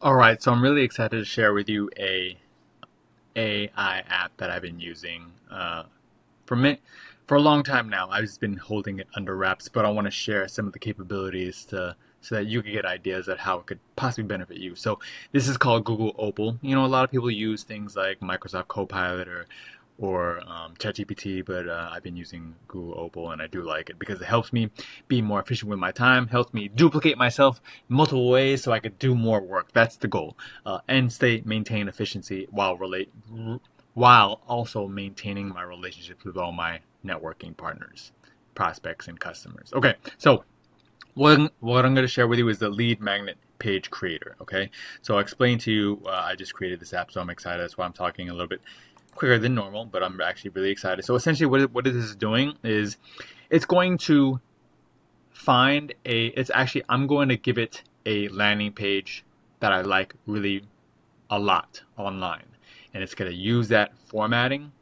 All right, so I'm really excited to share with you a AI app that I've been using for me for a long time now. I've just been holding it under wraps, but I want to share some of the capabilities so that you can get ideas of how it could possibly benefit you. So this is called Google Opal. You know, a lot of people use things like Microsoft Copilot or ChatGPT, but I've been using Google Opal and I do like it because it helps me be more efficient with my time, helps me duplicate myself multiple ways so I could do more work. That's the goal. And maintain efficiency while also maintaining my relationships with all my networking partners, prospects, and customers. Okay, so what I'm going to share with you is the lead magnet page creator. Okay, so I'll explain to you. I just created this app, so I'm excited. That's why I'm talking a little bit quicker than normal, but I'm actually really excited. So essentially, what this is doing is it's going to find I'm going to give it a landing page that I like really a lot online, and it's going to use that formatting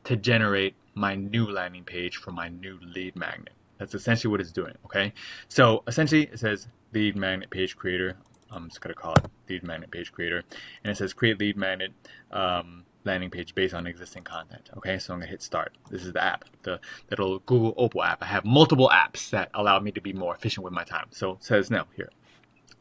to generate my new landing page for my new lead magnet. That's essentially what it's doing. Okay, so essentially it says lead magnet page creator. I'm just going to call it lead magnet page creator, and it says create lead magnet landing page based on existing content. Okay, so I'm gonna hit start. This is the app, the little Google Opal app. I have multiple apps that allow me to be more efficient with my time. So it says no here.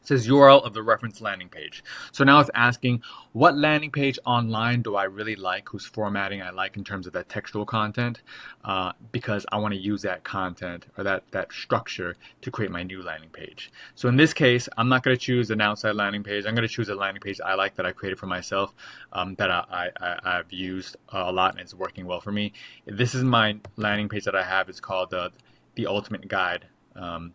It says URL of the reference landing page. So now it's asking what landing page online do I really like, whose formatting I like in terms of that textual content, because I want to use that content or that structure to create my new landing page. So in this case, I'm not going to choose an outside landing page. I'm going to choose a landing page I like that I created for myself, that I've used a lot and it's working well for me. This is my landing page that I have. It's called the Ultimate Guide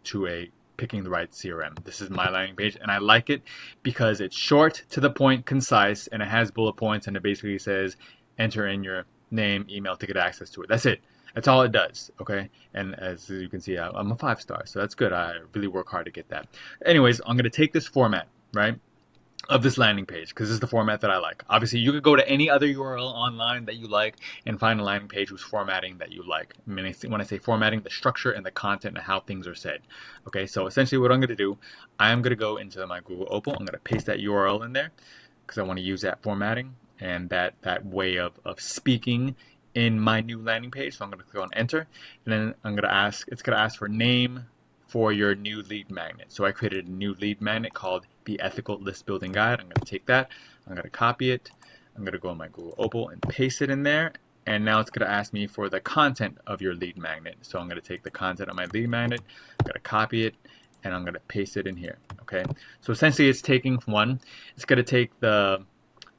to picking the right CRM. This is my landing page and I like it because it's short, to the point, concise, and it has bullet points, and it basically says enter in your name, email to get access to it. That's it. That's all it does. Okay, and as you can see, I'm a 5-star, so that's good. I really work hard to get that. Anyways, I'm going to take this format, right, of this landing page, because this is the format that I like. Obviously, you could go to any other URL online that you like and find a landing page whose formatting that you like. I mean, when I say formatting, the structure and the content and how things are said. Okay, so essentially what I'm going to do, I'm going to go into my Google Opal. I'm going to paste that URL in there because I want to use that formatting and that way of speaking in my new landing page. So I'm going to click on enter, and then it's going to ask for name for your new lead magnet. So I created a new lead magnet called the Ethical List Building Guide. I'm going to take that, I'm going to copy it, I'm going to go on my Google Opal and paste it in there, and now it's going to ask me for the content of your lead magnet. So I'm going to take the content of my lead magnet, I'm going to copy it, and I'm going to paste it in here. Okay, so essentially it's taking it's going to take the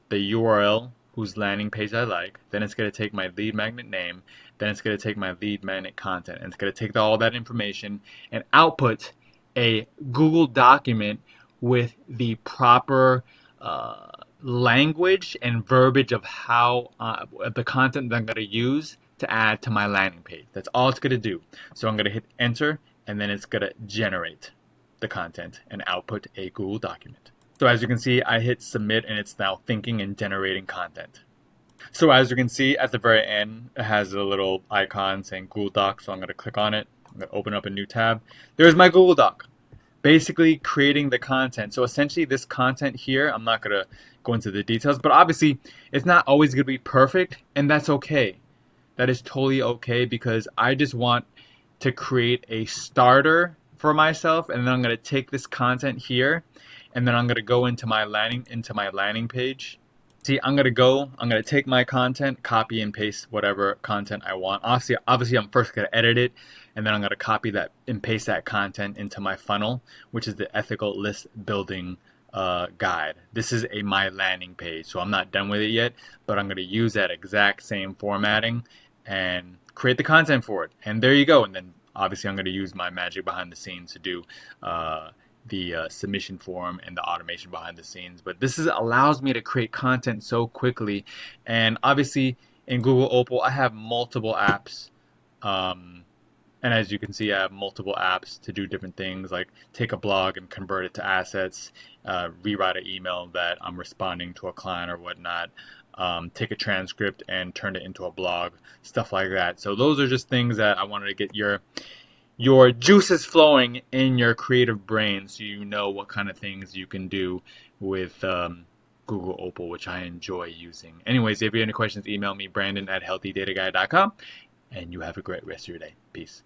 URL whose landing page I like, then it's going to take my lead magnet name, then it's going to take my lead magnet content, and it's going to take all that information and output a Google document with the proper language and verbiage of how the content that I'm going to use to add to my landing page. That's all it's going to do. So I'm going to hit enter, and then it's going to generate the content and output a Google document. So as you can see, I hit submit and it's now thinking and generating content. So as you can see at the very end, it has a little icon saying Google Doc. So I'm going to click on it. I'm going to open up a new tab. There's my Google Doc, basically creating the content. So essentially this content here, I'm not going to go into the details, but obviously it's not always going to be perfect, and that's okay. That is totally okay, because I just want to create a starter for myself, and then I'm going to take this content here, and then I'm going to go into my landing page. See, I'm going to take my content, copy and paste whatever content I want. Obviously I'm first going to edit it, and then I'm going to copy that and paste that content into my funnel, which is the Ethical List Building Guide. This is my landing page, so I'm not done with it yet, but I'm going to use that exact same formatting and create the content for it. And there you go. And then obviously I'm going to use my magic behind the scenes to do the submission form and the automation behind the scenes. But this allows me to create content so quickly. And obviously in Google Opal, I have multiple apps. And as you can see, I have multiple apps to do different things, like take a blog and convert it to assets, rewrite an email that I'm responding to a client or whatnot, take a transcript and turn it into a blog, stuff like that. So those are just things that I wanted to get your juices flowing in your creative brain, so you know what kind of things you can do with Google Opal, which I enjoy using. Anyways, if you have any questions, email me, Brandon@healthyDataGuy.com, and you have a great rest of your day. Peace.